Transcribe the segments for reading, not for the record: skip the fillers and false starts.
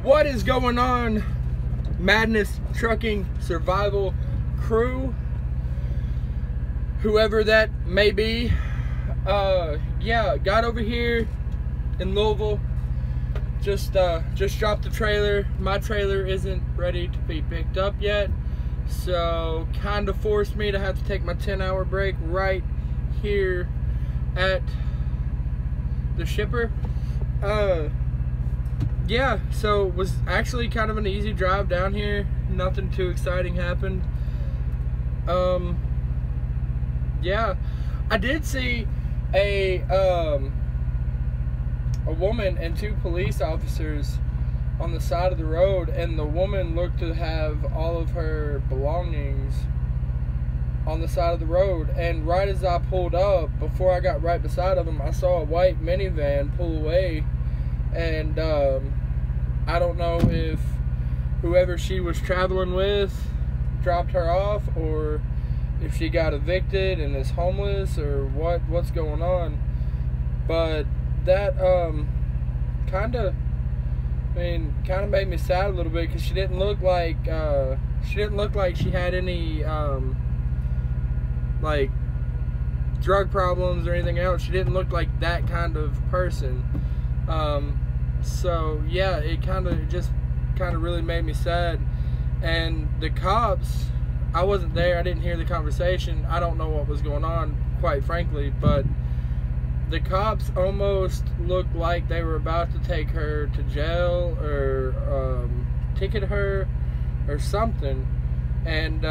What is going on, Madness Trucking Survival crew, whoever that may be? Yeah, got over here in Louisville, just dropped the trailer. My trailer isn't ready to be picked up yet, so kind of forced me to have to take my 10-hour break right here at the shipper. Yeah, so it was actually kind of an easy drive down here. Nothing too exciting happened. Yeah, I did see a woman and two police officers on the side of the road, and the woman looked to have all of her belongings on the side of the road. And right as I pulled up, before I got right beside of them, I saw a white minivan pull away. And I don't know if whoever she was traveling with dropped her off, or if she got evicted and is homeless, or what's going on. But that kind of made me sad a little bit, because she didn't look like she had any like drug problems or anything else. She didn't look like that kind of person. So yeah, it kind of really made me sad. And the cops, I wasn't there, I didn't hear the conversation, I don't know what was going on, quite frankly, but the cops almost looked like they were about to take her to jail, or ticket her or something. And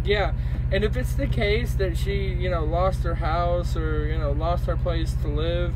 yeah, and if it's the case that she, lost her house, or, lost her place to live,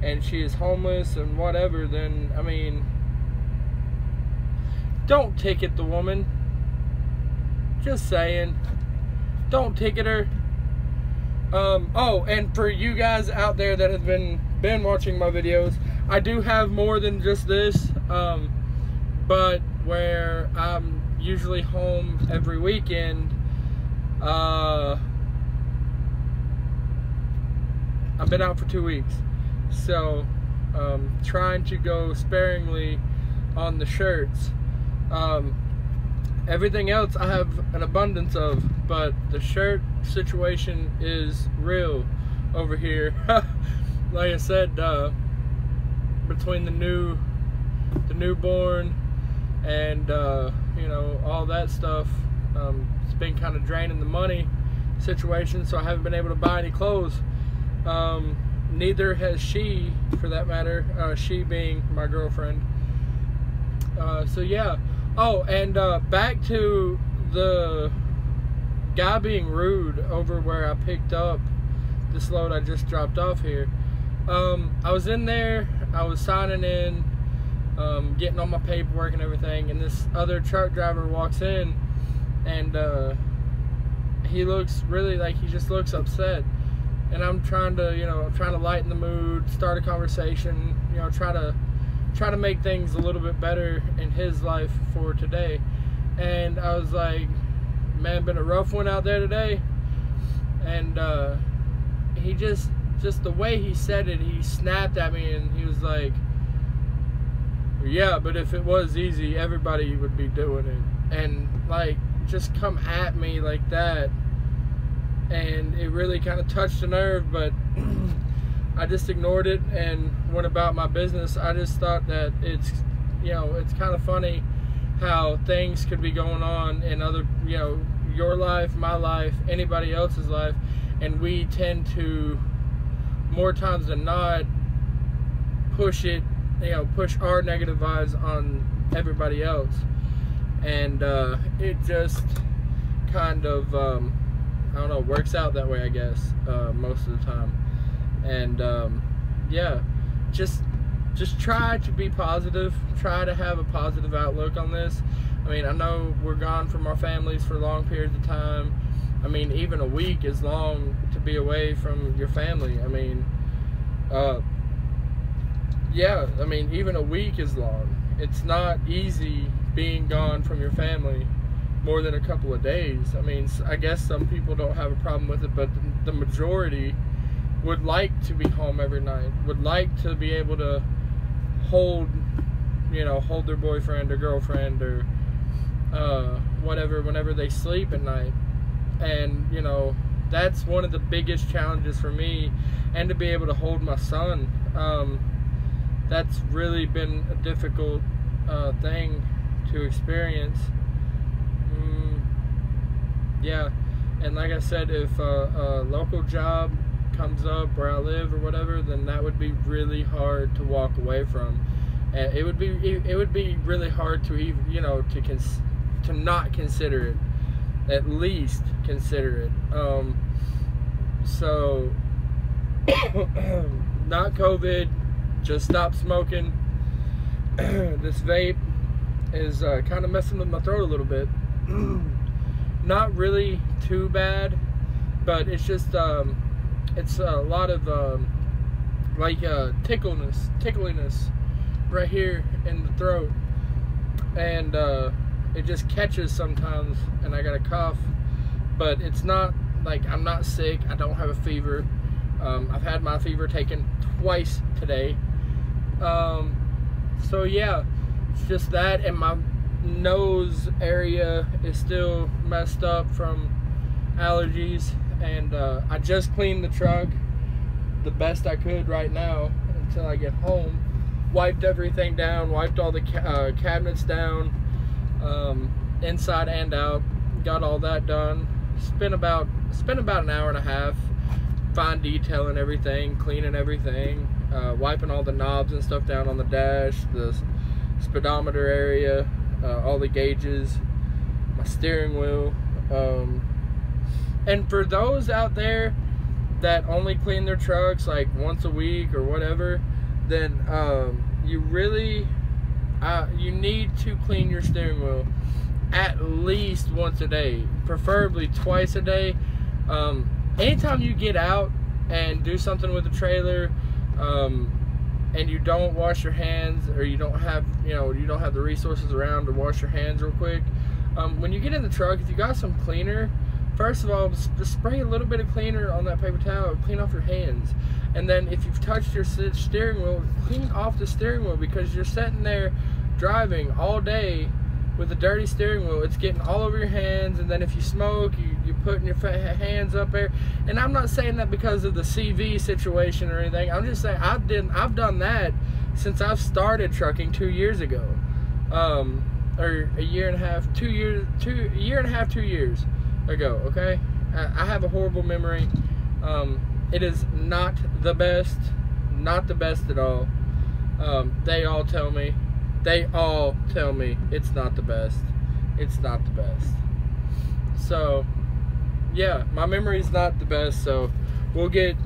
and she is homeless and whatever, then, I mean, don't ticket the woman. Just saying. Don't ticket her. Oh, and for you guys out there that have been watching my videos, I do have more than just this, but where I'm usually home every weekend, I've been out for 2 weeks. So, trying to go sparingly on the shirts. Everything else I have an abundance of, but the shirt situation is real over here. Like I said, between the newborn and all that stuff, it's been kind of draining the money situation, so I haven't been able to buy any clothes. Neither has she, for that matter, she being my girlfriend. So yeah. Oh, and back to the guy being rude over where I picked up this load I just dropped off here. I was in there, I was signing in, getting all my paperwork and everything, and this other truck driver walks in, and he looks really he just looks upset. And I'm trying to lighten the mood, start a conversation, try to make things a little bit better in his life for today. And I was like, man, been a rough one out there today. And he just the way he said it, he snapped at me, and he was like, yeah, but if it was easy, everybody would be doing it. And just come at me like that. And it really kind of touched a nerve, but I just ignored it and went about my business. I just thought that it's kind of funny how things could be going on in other, your life, my life, anybody else's life, and we tend to, more times than not, push our negative vibes on everybody else. And it just kind of, I don't know, works out that way, I guess, most of the time. And yeah, just try to be positive, try to have a positive outlook on this. I mean, I know we're gone from our families for long periods of time. I mean, even a week is long to be away from your family. I mean, yeah, I mean, even a week is long. It's not easy being gone from your family more than a couple of days. I mean, I guess some people don't have a problem with it, but the majority would like to be home every night, would like to be able to hold you know, hold their boyfriend or girlfriend or whatever whenever they sleep at night. And, you know, that's one of the biggest challenges for me, and to be able to hold my son. That's really been a difficult thing to experience. Yeah, and like I said, if a local job comes up where I live or whatever, then that would be really hard to walk away from. And it would be really hard to even, you know, to not consider it. At least consider it. So not COVID, just stop smoking. This vape is kind of messing with my throat a little bit. Not really too bad, but it's just it's a lot of like tickliness right here in the throat, and it just catches sometimes, and I got a cough, but it's not like I'm not sick. I don't have a fever. I've had my fever taken twice today. So yeah, it's just that, and my nose area is still messed up from allergies, and I just cleaned the truck the best I could right now until I get home. Wiped everything down, wiped all the cabinets down, inside and out, got all that done. Spent about an hour and a half fine detailing everything, cleaning everything, wiping all the knobs and stuff down on the dash, the speedometer area, all the gauges, my steering wheel. And for those out there that only clean their trucks like once a week or whatever, then you really you need to clean your steering wheel at least once a day, preferably twice a day. Anytime you get out and do something with the trailer, and you don't wash your hands, or you don't have the resources around to wash your hands real quick, when you get in the truck, if you got some cleaner, first of all, just spray a little bit of cleaner on that paper towel, clean off your hands. And then if you've touched your steering wheel, clean off the steering wheel, because you're sitting there driving all day with a dirty steering wheel. It's getting all over your hands, and then if you smoke, you're putting your hands up there. And I'm not saying that because of the CV situation or anything. I'm just saying I've done that since I've started trucking 2 years ago, or a year and a half, 2 years ago. Okay, I have a horrible memory. It is not the best at all. They all tell me it's not the best. It's not the best. So yeah, my memory's not the best. So we'll get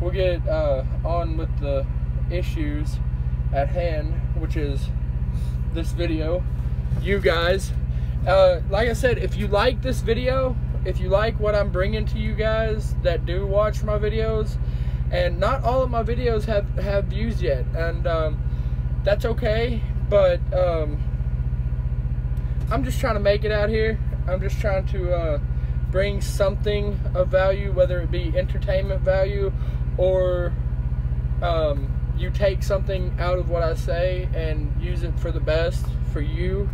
on with the issues at hand, which is this video. You guys, like I said, if you like this video, if you like what I'm bringing to you guys that do watch my videos, and not all of my videos have views yet, and that's okay, but I'm just trying to make it out here. I'm just trying to bring something of value, whether it be entertainment value, or you take something out of what I say and use it for the best for you.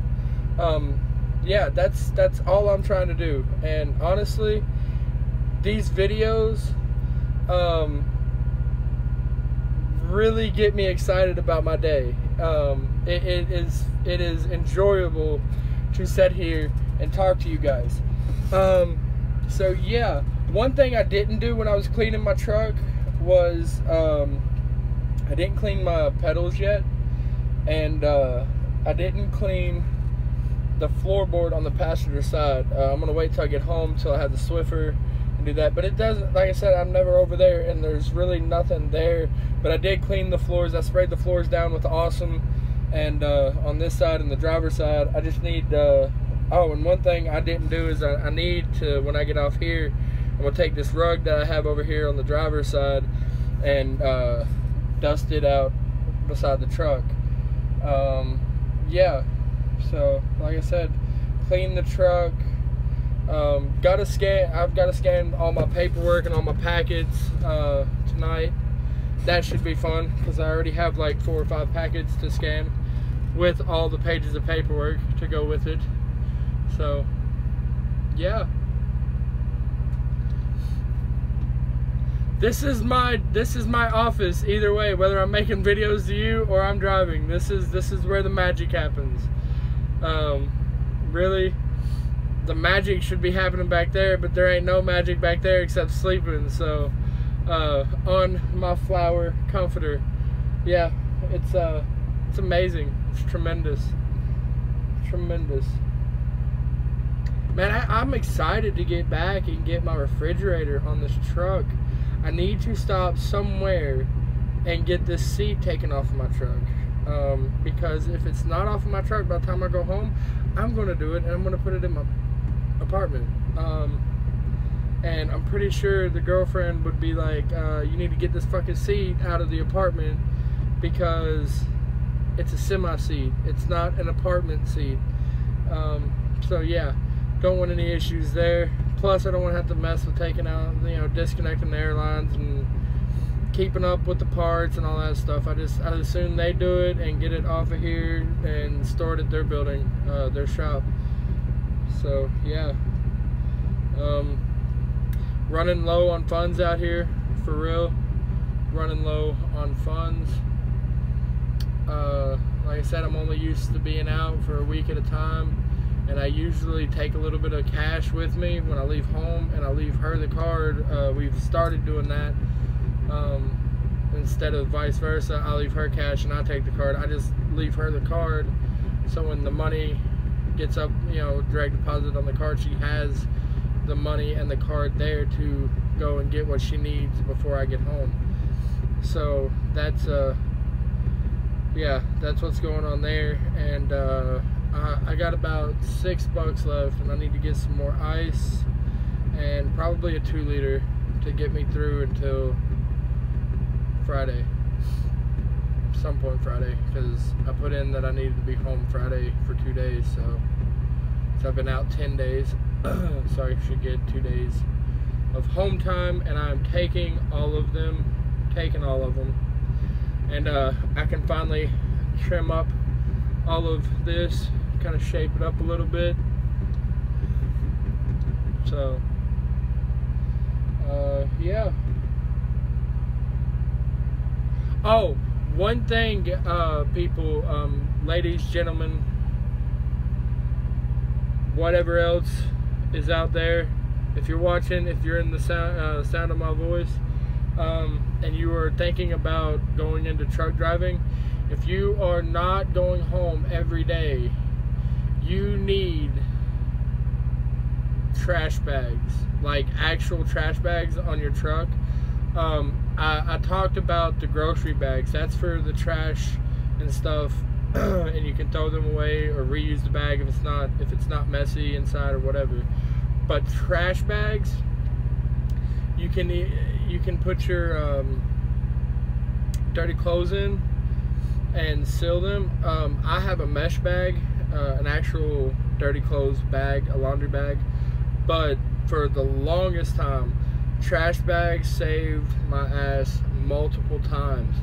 Yeah, that's all I'm trying to do. And honestly, these videos really get me excited about my day. It is enjoyable to sit here and talk to you guys. So yeah, one thing I didn't do when I was cleaning my truck was I didn't clean my pedals yet, and I didn't clean the floorboard on the passenger side. I'm gonna wait till I get home till I have the Swiffer and do that. But it doesn't, like I said, I'm never over there, and there's really nothing there. But I did clean the floors. I sprayed the floors down with Awesome, and on this side and the driver's side, I just need. Oh, and one thing I didn't do is I need to, when I get off here, I'm gonna take this rug that I have over here on the driver's side and dust it out beside the truck. Yeah. So, like I said, clean the truck. I've got to scan all my paperwork and all my packets tonight. That should be fun, because I already have like 4 or 5 packets to scan. with all the pages of paperwork to go with it. So yeah, this is my office either way, whether I'm making videos to you or I'm driving. This is where the magic happens. Really, the magic should be happening back there, but there ain't no magic back there except sleeping. So on my flower comforter, yeah, it's amazing. It's tremendous. Man, I'm excited to get back and get my refrigerator on this truck. I need to stop somewhere and get this seat taken off of my truck. Because if it's not off of my truck by the time I go home, I'm going to do it and I'm going to put it in my apartment. And I'm pretty sure the girlfriend would be like, you need to get this fucking seat out of the apartment because it's a semi seat. It's not an apartment seat. So yeah, don't want any issues there. Plus I don't want to have to mess with taking out, disconnecting the airlines and keeping up with the parts and all that stuff. I'd assume they do it and get it off of here and store it at their building, their shop. So yeah, running low on funds out here, for real. Running low on funds. Like I said, I'm only used to being out for a week at a time, and I usually take a little bit of cash with me when I leave home, and I leave her the card. We've started doing that. Instead of vice versa, I leave her cash and I take the card. I just leave her the card, so when the money gets up, direct deposit on the card, she has the money and the card there to go and get what she needs before I get home. So that's yeah, that's what's going on there. And I got about $6 left, and I need to get some more ice and probably a 2-liter to get me through until Friday, some point Friday, because I put in that I needed to be home Friday for 2 days. So I've been out 10 days, so I should get 2 days of home time, and I'm taking all of them, and I can finally trim up all of this, kind of shape it up a little bit. So yeah. Oh, one thing, people, ladies, gentlemen, whatever else is out there, if you're watching, if you're in the sound of my voice, and you are thinking about going into truck driving, if you are not going home every day, you need trash bags, like actual trash bags on your truck. I talked about the grocery bags. That's for the trash and stuff, and you can throw them away or reuse the bag if it's not messy inside or whatever. But trash bags, you can put your dirty clothes in and seal them. I have a mesh bag, an actual dirty clothes bag, a laundry bag, but for the longest time, trash bags saved my ass multiple times.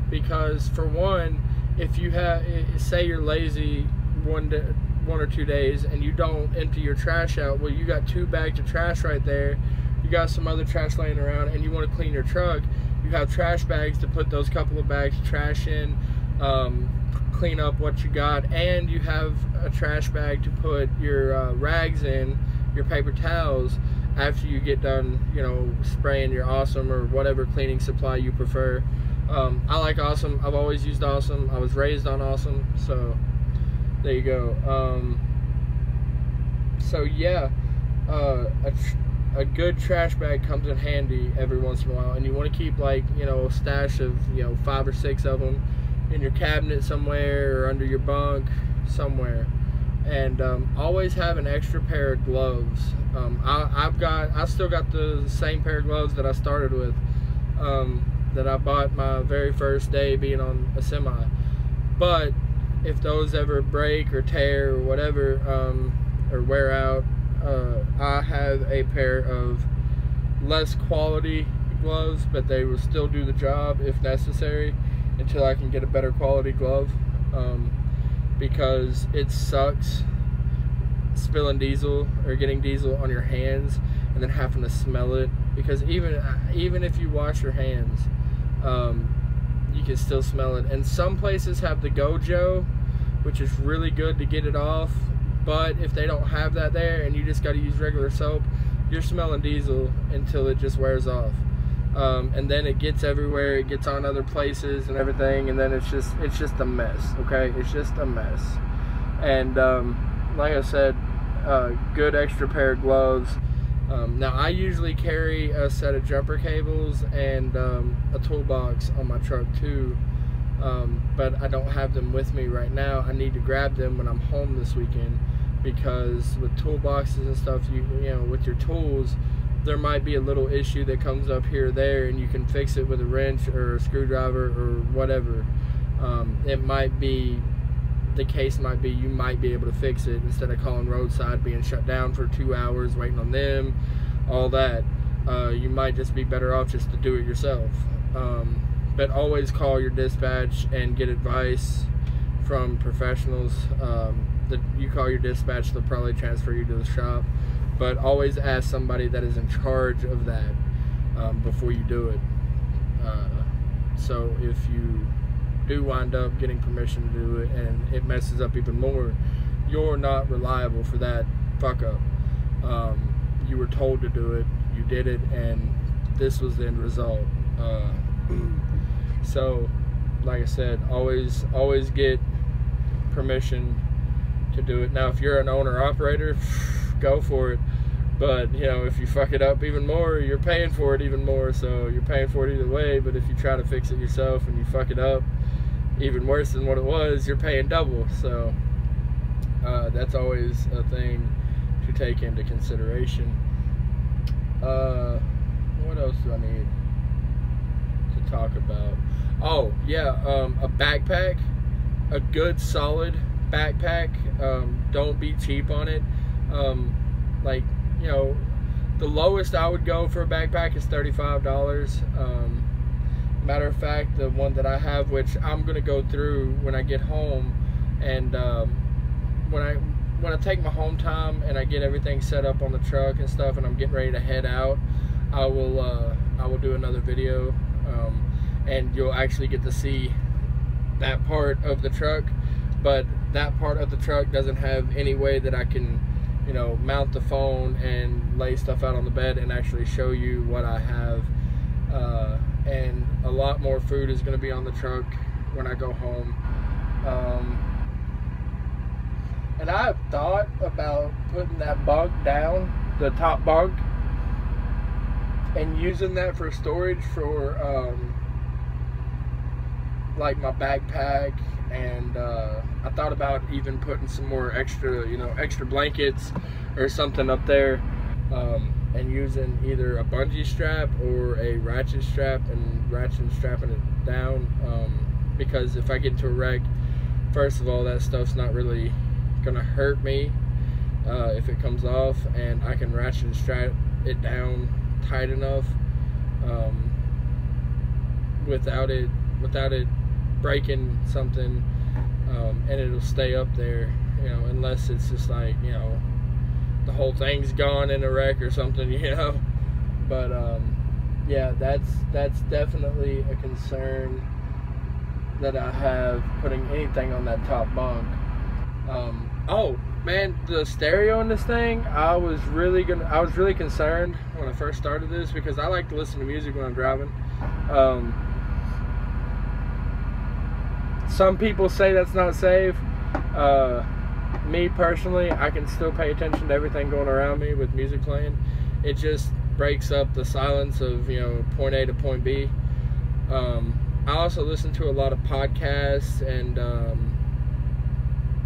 Because for one, if you have, say you're lazy one or 2 days and you don't empty your trash out, well, you got 2 bags of trash right there, you got some other trash laying around, and you want to clean your truck, you have trash bags to put those couple of bags of trash in, clean up what you got, and you have a trash bag to put your rags in, your paper towels, after you get done, spraying your Awesome or whatever cleaning supply you prefer. I like Awesome. I've always used Awesome. I was raised on Awesome, so there you go. So yeah, a good trash bag comes in handy every once in a while, and you want to keep like a stash of 5 or 6 of them in your cabinet somewhere or under your bunk somewhere. And always have an extra pair of gloves. I still got the same pair of gloves that I started with, that I bought my very first day being on a semi. But if those ever break or tear or whatever, or wear out, I have a pair of less quality gloves, but they will still do the job if necessary until I can get a better quality glove. because it sucks spilling diesel or getting diesel on your hands and then having to smell it, because even if you wash your hands, you can still smell it. And some places have the Gojo, which is really good to get it off, but if they don't have that there and you just got to use regular soap, you're smelling diesel until it just wears off. And then it gets everywhere, it gets on other places and everything, and then it's just a mess. Okay, it's just a mess. And like I said, good extra pair of gloves. Now I usually carry a set of jumper cables and a toolbox on my truck too, but I don't have them with me right now. I need to grab them when I'm home this weekend, because with toolboxes and stuff, you know, with your tools, there might be a little issue that comes up here or there, and you can fix it with a wrench or a screwdriver or whatever. It might be, the case might be, you might be able to fix it instead of calling roadside, being shut down for 2 hours, waiting on them, all that. You might just be better off just to do it yourself. But always call your dispatch and get advice from professionals. You call your dispatch, they'll probably transfer you to the shop. But always ask somebody that is in charge of that before you do it. So if you do wind up getting permission to do it and it messes up even more, you're not reliable for that fuck up. You were told to do it, you did it, and this was the end result. So like I said, always get permission to do it. Now if you're an owner operator, go for it, but you know, if you fuck it up even more, you're paying for it even more, so you're paying for it either way. But if you try to fix it yourself and you fuck it up even worse than what it was, you're paying double. So that's always a thing to take into consideration. What else do I need to talk about? Oh yeah, a backpack, a good solid backpack. Don't be cheap on it. Like, you know, the lowest I would go for a backpack is $35. Matter of fact, the one that I have, which I'm gonna go through when I get home, and when I take my home time and I get everything set up on the truck and stuff, and I'm getting ready to head out, I will do another video, and you'll actually get to see that part of the truck. But that part of the truck doesn't have any way that I can, you know, mount the phone and lay stuff out on the bed and actually show you what I have. And a lot more food is going to be on the truck when I go home. And I've thought about putting that bunk down, the top bunk, and using that for storage for like my backpack. And I thought about even putting some more extra, you know, extra blankets or something up there, and using either a bungee strap or a ratchet strap and strapping it down, because if I get into a wreck, first of all, that stuff's not really gonna hurt me if it comes off, and I can ratchet and strap it down tight enough without it breaking something, and it'll stay up there, you know, unless it's just like, you know, the whole thing's gone in a wreck or something, you know. But yeah, that's definitely a concern that I have, putting anything on that top bunk. Oh man, the stereo in this thing, I was really concerned when I first started this, because I like to listen to music when I'm driving. Some people say that's not safe. Me personally, I can still pay attention to everything going around me with music playing. It just breaks up the silence of, you know, point A to point B. I also listen to a lot of podcasts and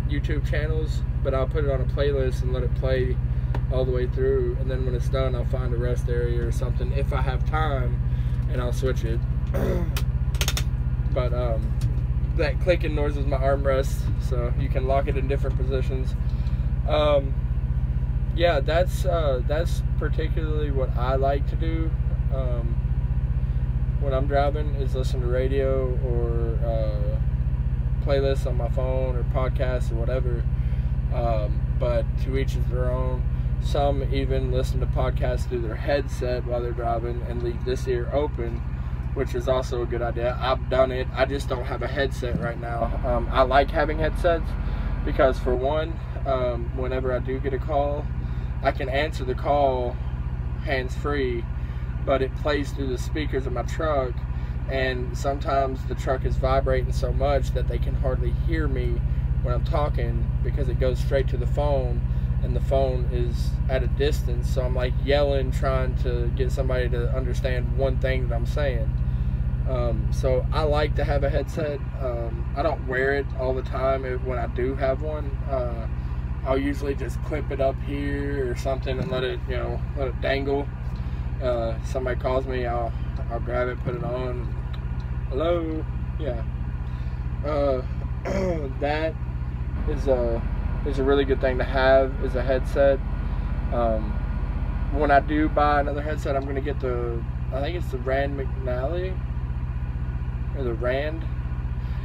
YouTube channels, but I'll put it on a playlist and let it play all the way through, and then when it's done, I'll find a rest area or something if I have time, and I'll switch it. But that clicking noise is my armrest, so you can lock it in different positions. Yeah, that's particularly what I like to do when I'm driving, is listen to radio or playlists on my phone or podcasts or whatever. But to each is their own. Some even listen to podcasts through their headset while they're driving and leave this ear open, which is also a good idea. I've done it. I just don't have a headset right now. I like having headsets because, for one, whenever I do get a call, I can answer the call hands-free, but it plays through the speakers of my truck, and sometimes the truck is vibrating so much that they can hardly hear me when I'm talking because it goes straight to the phone, and the phone is at a distance, so I'm like yelling trying to get somebody to understand one thing that I'm saying. So I like to have a headset. I don't wear it all the time. When I do have one, I'll usually just clip it up here or something and let it dangle. Somebody calls me, I'll grab it, put it on. Hello, yeah. That is a really good thing to have, is a headset. When I do buy another headset, I'm gonna get I think it's the Rand McNally, or the Rand.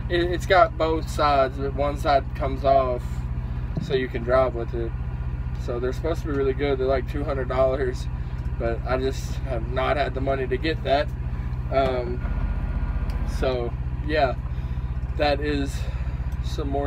It's got both sides, but one side comes off so you can drive with it. So they're supposed to be really good. They're like $200, but I just have not had the money to get that. So yeah, that is some more